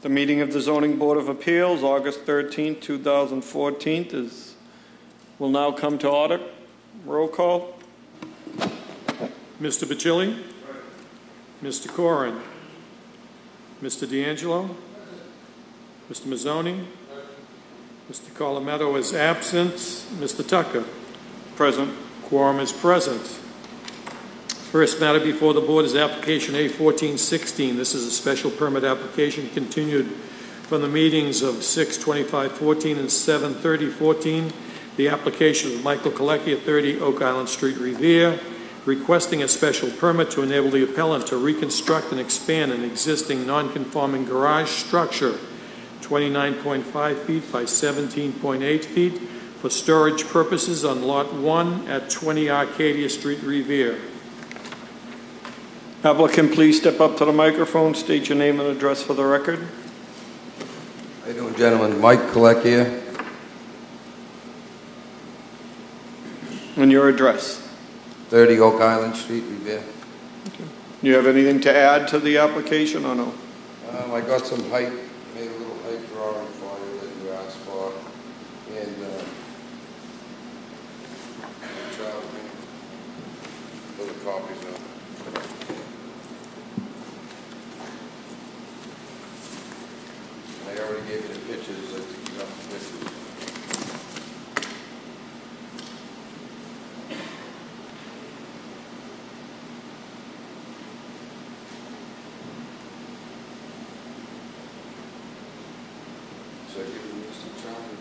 The meeting of the Zoning Board of Appeals, August 13th, 2014, will now come to order. Roll call. Mr. Bacilli? Mr. Corrin? Mr. D'Angelo? Mr. Mazzoni? Mr. Colometto is absent. Mr. Tucker? Present. Quorum is present. First matter before the board is application A1416. This is a special permit application continued from the meetings of 6/25/14 and 7/30/14. The application of Michael Kalecki at 30 Oak Island Street, Revere, requesting a special permit to enable the appellant to reconstruct and expand an existing non-conforming garage structure, 29.5 feet by 17.8 feet, for storage purposes on Lot 1 at 20 Arcadia Street, Revere. Applicant, please step up to the microphone, state your name and address for the record. How you doing, gentlemen? Mike Kalecki here. And your address. 30 Oak Island Street, Revere. Okay. You have anything to add to the application or no? I got some height, made a little height drawing for you that you asked for. And for the copies of. I already gave you the pictures. I think you got the pictures. So I give you Mr. Charlie.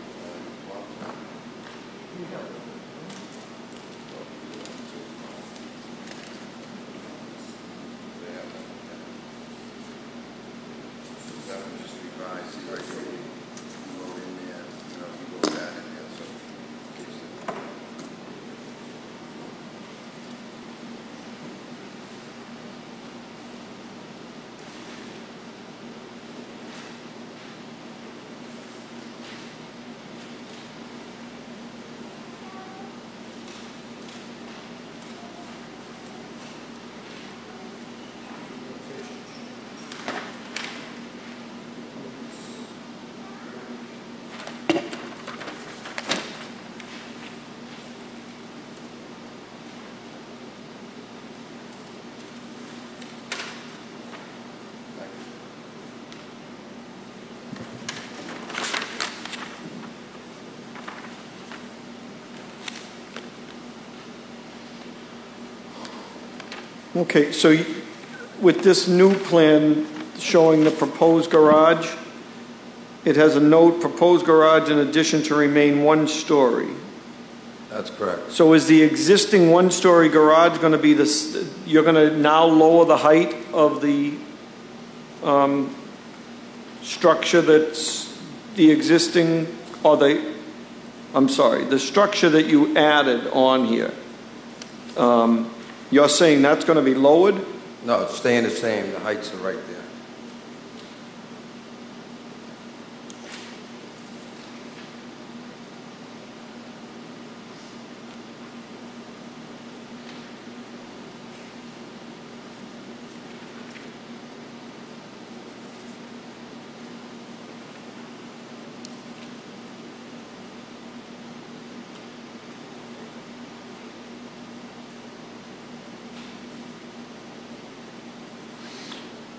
That one just revised. See right here. You go in there. You go back in there. So. Okay, so with this new plan showing the proposed garage, it has a note, proposed garage in addition to remain one story. That's correct. So is the existing one-story garage going to be this? You're going to now lower the height of the structure that's the existing, or the, I'm sorry, the structure that you added on here. You're saying that's going to be lowered? No, it's staying the same. The heights are right there.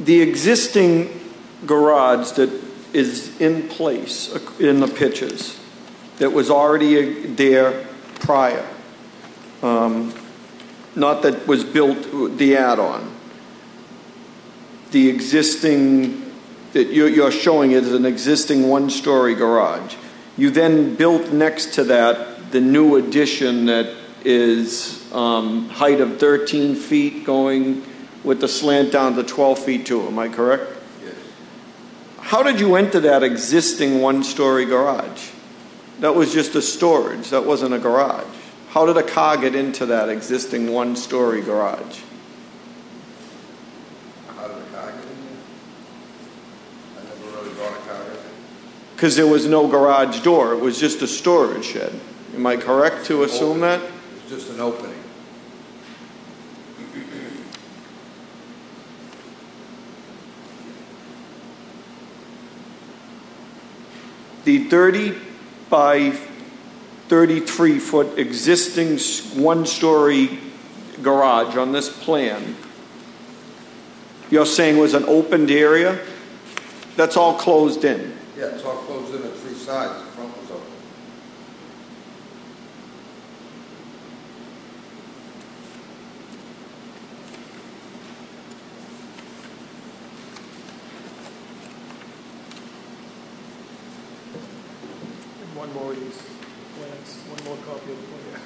The existing garage that is in place in the pictures that was already there prior, not that was built, the add-on, the existing that you're showing it as an existing one-story garage. You then built next to that the new addition that is height of 13 feet going with the slant down to 12 feet too, am I correct? Yes. How did you enter that existing one-story garage? That was just a storage, that wasn't a garage. How did a car get into that existing one-story garage? How did the car get in there? I never really brought a car in there. Because there was no garage door, it was just a storage shed. Am I correct to assume that? It was just an opening. the 30 by 33-foot existing one-story garage on this plan, you're saying was an opened area? That's all closed in? Yeah, it's all closed in at three sides, the front was open. One more of these plans, one more copy of the plan.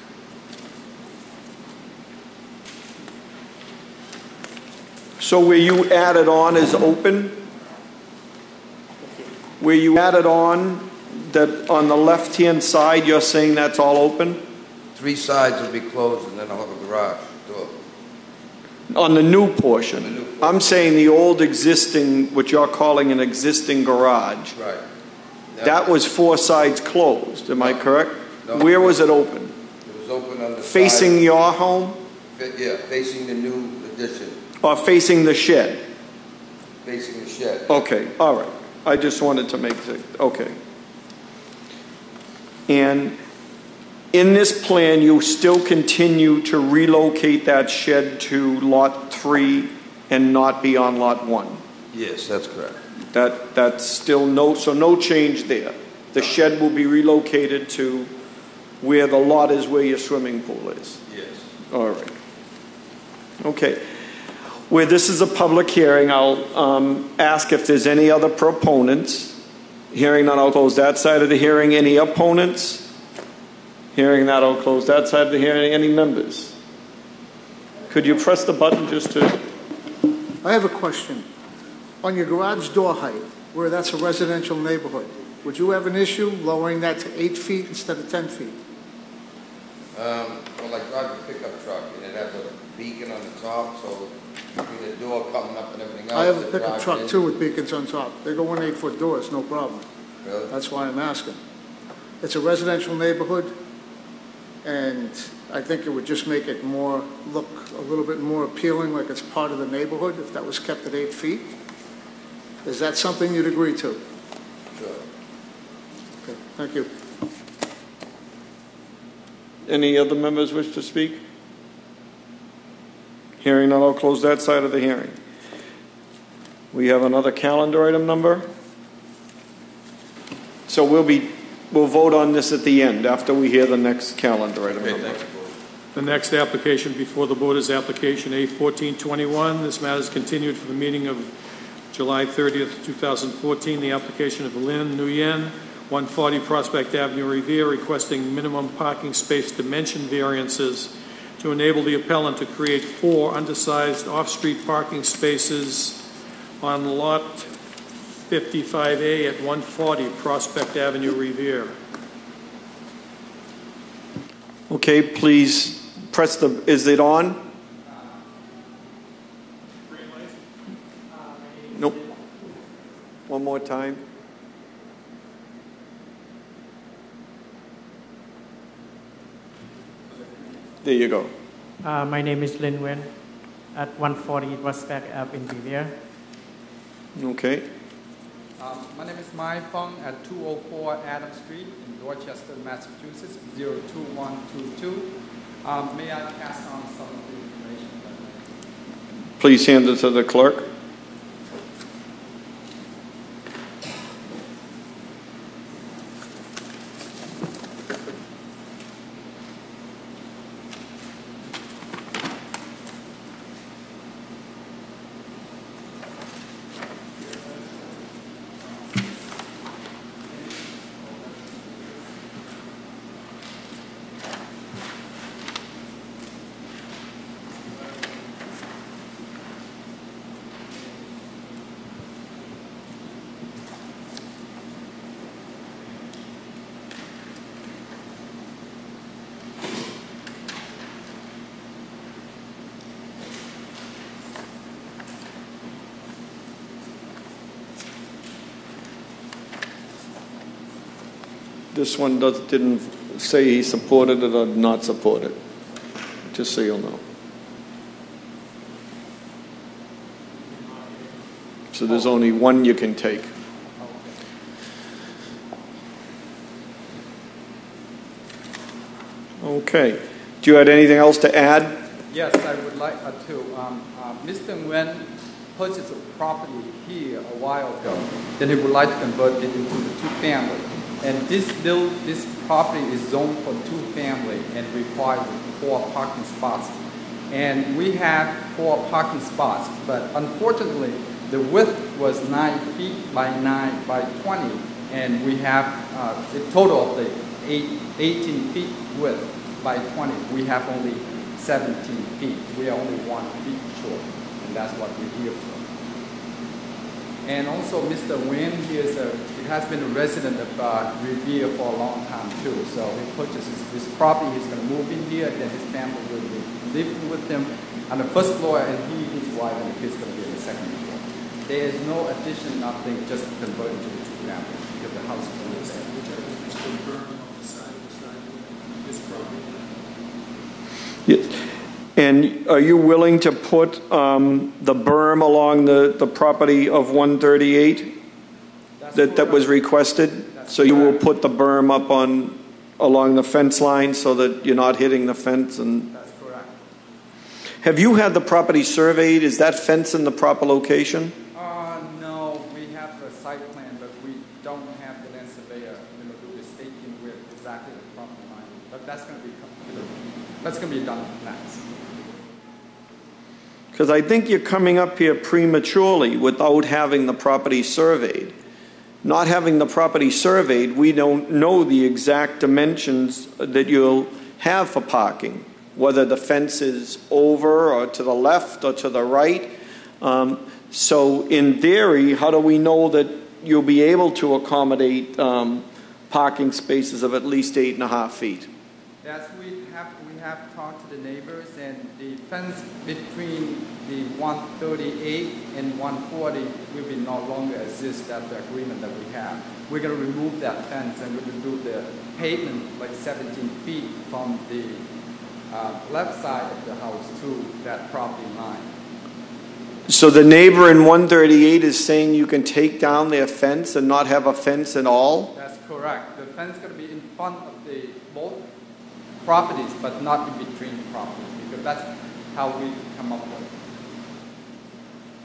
So where you added on is open? Where you added on, that on the left-hand side, you're saying that's all open? Three sides will be closed and then I'll have a garage door. On the new portion? On the new portion. I'm saying the old existing, what you're calling an existing garage. Right. That was four sides closed, am I correct? No. Where was it open? It was open on the Facing side. your home? Yeah, facing the new addition, Or facing the shed? facing the shed. Okay, all right. I just wanted to make it, okay. And in this plan, you still continue to relocate that shed to lot 3 and not be on lot 1? Yes, that's correct. That's still no change there. The shed will be relocated to where the lot is where your swimming pool is? Yes. All right. Okay. Where this is a public hearing, I'll ask if there's any other proponents. Hearing none, I'll close that side of the hearing. Any opponents? Hearing that, I'll close that side of the hearing. Any members? Could you press the button just to... I have a question. On your garage door height, where that's a residential neighborhood, would you have an issue lowering that to 8 feet instead of 10 feet? Well, I drive a pickup truck and it has a beacon on the top, so between the door coming up and everything else. I have a the pickup drive truck in- too with beacons on top. They go in 8-foot doors, no problem. Really? That's why I'm asking. It's a residential neighborhood, and I think it would just make it look a little bit more appealing, like it's part of the neighborhood, if that was kept at 8 feet. Is that something you'd agree to? Sure. Okay, thank you. Any other members wish to speak? Hearing none, I'll close that side of the hearing. We have another calendar item number. So we'll vote on this at the end, after we hear the next calendar item Okay, number. thank you, Board. The next application before the board is application A1421. This matter is continued for the meeting of July 30th, 2014. The application of Lynn Nguyen, 140 Prospect Avenue, Revere, requesting minimum parking space dimension variances to enable the appellant to create 4 undersized off-street parking spaces on lot 55A at 140 Prospect Avenue, Revere. Okay, please press the, is it on? Nope. One more time. There you go. My name is Lin Wen at 140 Prospect Ave in Revere. Okay. My name is Mai Fong at 204 Adam Street in Dorchester, Massachusetts, 02122. May I pass on some of the information? Please hand it to the clerk. This one didn't say he supported it or not support it, just so you'll know. So there's only one you can take. Okay. Do you have anything else to add? Yes, I would like to. Mr. Nguyen purchased a property here a while ago. Then he would like to convert it into the two-family. And this property is zoned for two-family and requires 4 parking spots. And we have 4 parking spots, but unfortunately, the width was 9 feet by 9 by 20, and we have a total of the 18 feet width by 20. We have only 17 feet. We are only 1 feet short, and that's what we're here for. And also, Mr. Nguyen, he has been a resident of Revere for a long time too. So he purchases this property. He's going to move in here, and then his family will be living with him on the first floor, and his wife, and the kids going to be on the second floor. There is no addition, nothing, just converted to the two-family because the house is only there. Yes. And are you willing to put the berm along the property of 138 that was requested? So you will put the berm up along the fence line so that you're not hitting the fence? And That's correct. have you had the property surveyed? Is that fence in the proper location? No, we have a site plan, but we don't have the land surveyor, do the staking with exactly the property line. But that's going to be done next. Because I think you're coming up here prematurely without having the property surveyed. Not having the property surveyed, we don't know the exact dimensions that you'll have for parking, whether the fence is over or to the left or to the right. So in theory, how do we know that you'll be able to accommodate parking spaces of at least 8.5 feet? Yes, we have talked to the neighbors, and the fence between the 138 and 140 will be no longer exist at the agreement that we have. We're going to remove that fence, and we're going to do the pavement like 17 feet from the left side of the house to that property line. So the neighbor in 138 is saying you can take down their fence and not have a fence at all? That's correct. The fence is going to be in front of the both properties, but not in between the properties, because that's how we come up with it.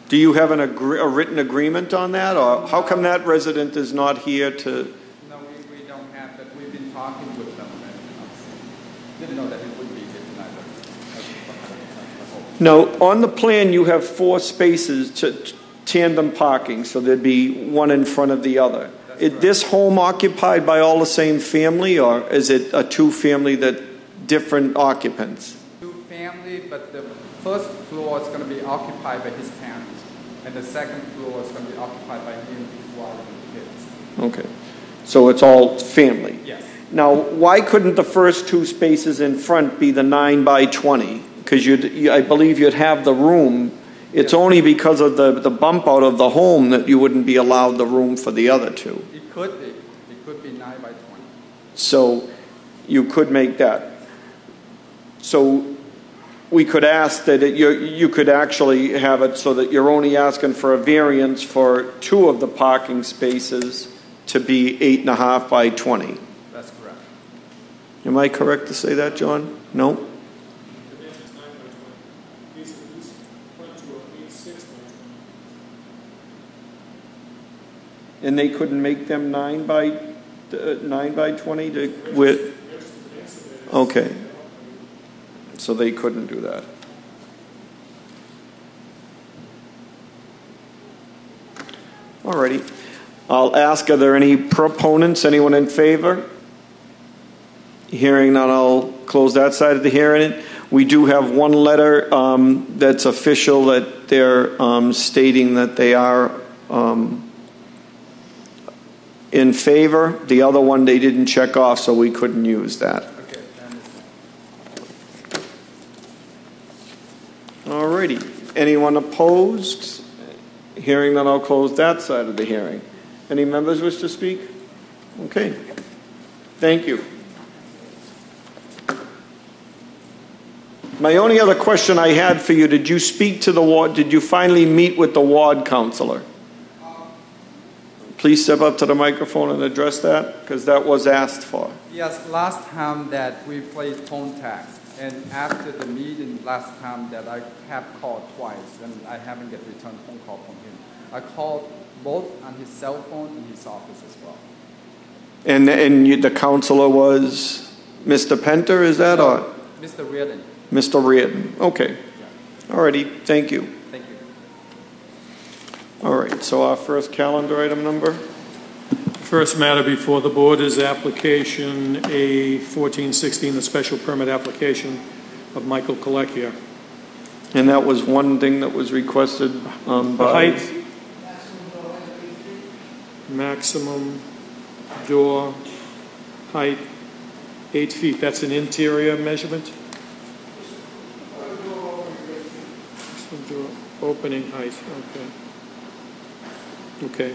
Do you have a written agreement on that, or how come that resident is not here to? No, we don't have that. We've been talking with them, and didn't know that it would be here tonight. No, on the plan you have 4 spaces to tandem parking, so there'd be one in front of the other. Is this home occupied by all the same family, or is it a two-family that different occupants? Two-family, but the first floor is going to be occupied by his parents, and the second floor is going to be occupied by him, his wife, and kids. Okay, so it's all family. Yes. Now, why couldn't the first 2 spaces in front be the 9 by 20? Because I believe you'd have the room. It's only because of the bump out of the home that you wouldn't be allowed the room for the other 2. It could be. It could be 9 by 20. So you could make that. So we could ask that you could actually have it so that you're only asking for a variance for 2 of the parking spaces to be 8.5 by 20. That's correct. Am I correct to say that, John? No? And they couldn't make them 9 by 20 to with. Okay. So they couldn't do that. Alrighty. I'll ask, are there any proponents? Anyone in favor? Hearing none, I'll close that side of the hearing. We do have one letter that's official that they're stating that they are in favor. The other one they didn't check off, so we couldn't use that. Okay, I understand. Alrighty. Anyone opposed? Hearing none, I'll close that side of the hearing. Any members wish to speak? Okay. Thank you. My only other question I had for you, did you speak to the ward? Did you finally meet with the ward counselor? please step up to the microphone and address that, because that was asked for. Yes, last time that we played phone tax, and after the meeting last time that I have called twice, and I haven't get return phone call from him. I called both on his cell phone and his office as well. And the counselor was Mr. Penter, is that, or? Mr. Reardon. Mr. Reardon, okay. All righty, thank you. Thank you. All right, so our first calendar item number? First matter before the board is application A1416, the special permit application of Michael Colecchia. And that was one thing that was requested by... The height, maximum door height, 8 feet. That's an interior measurement? Maximum door opening height, okay. Okay.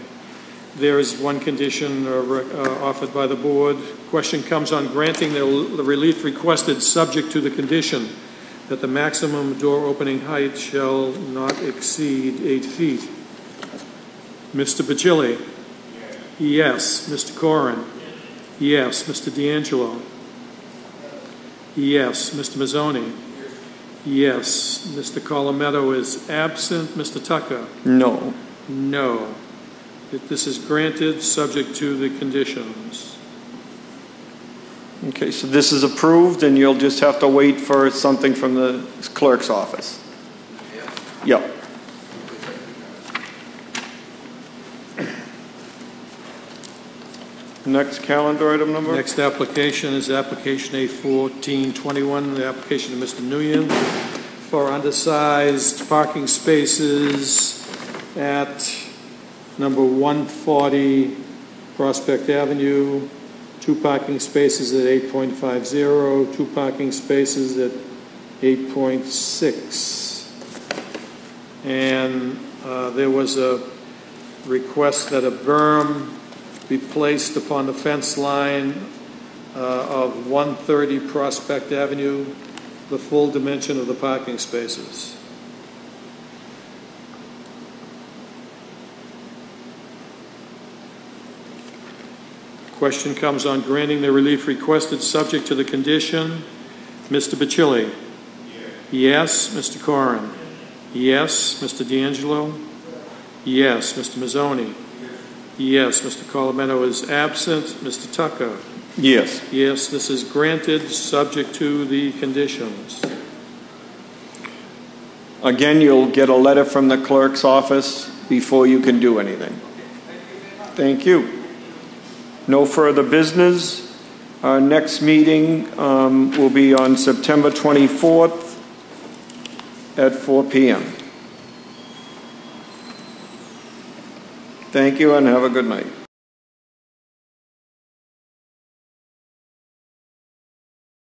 There is one condition offered by the board. Question comes on granting the relief requested subject to the condition that the maximum door opening height shall not exceed 8 feet. Mr. Bacilli? Yes. Mr. Corrin? Yes. Mr. D'Angelo? Yes. Mr. Mazzoni? Yes. Mr. Colometto is absent. Mr. Tucker? No. No. This is granted subject to the conditions. Okay, so this is approved, and you'll just have to wait for something from the clerk's office. Yep. Next calendar item number? Next application is application A1421, the application of Mr. Nguyen for undersized parking spaces at number 140 Prospect Avenue, 2 parking spaces at 8.50, 2 parking spaces at 8.6. And there was a request that a berm be placed upon the fence line of 130 Prospect Avenue, the full dimension of the parking spaces. Question comes on granting the relief requested subject to the condition. Mr. Bacilli? Yes. Mr. Corrin? Yes. Mr. D'Angelo? Yes. Mr. Mazzoni? Yes. Mr. Colometto is absent. Mr. Tucker? Yes. Yes, this is granted subject to the conditions. Again, you'll get a letter from the clerk's office before you can do anything. Thank you. No further business. Our next meeting will be on September 24th at 4 p.m. Thank you and have a good night.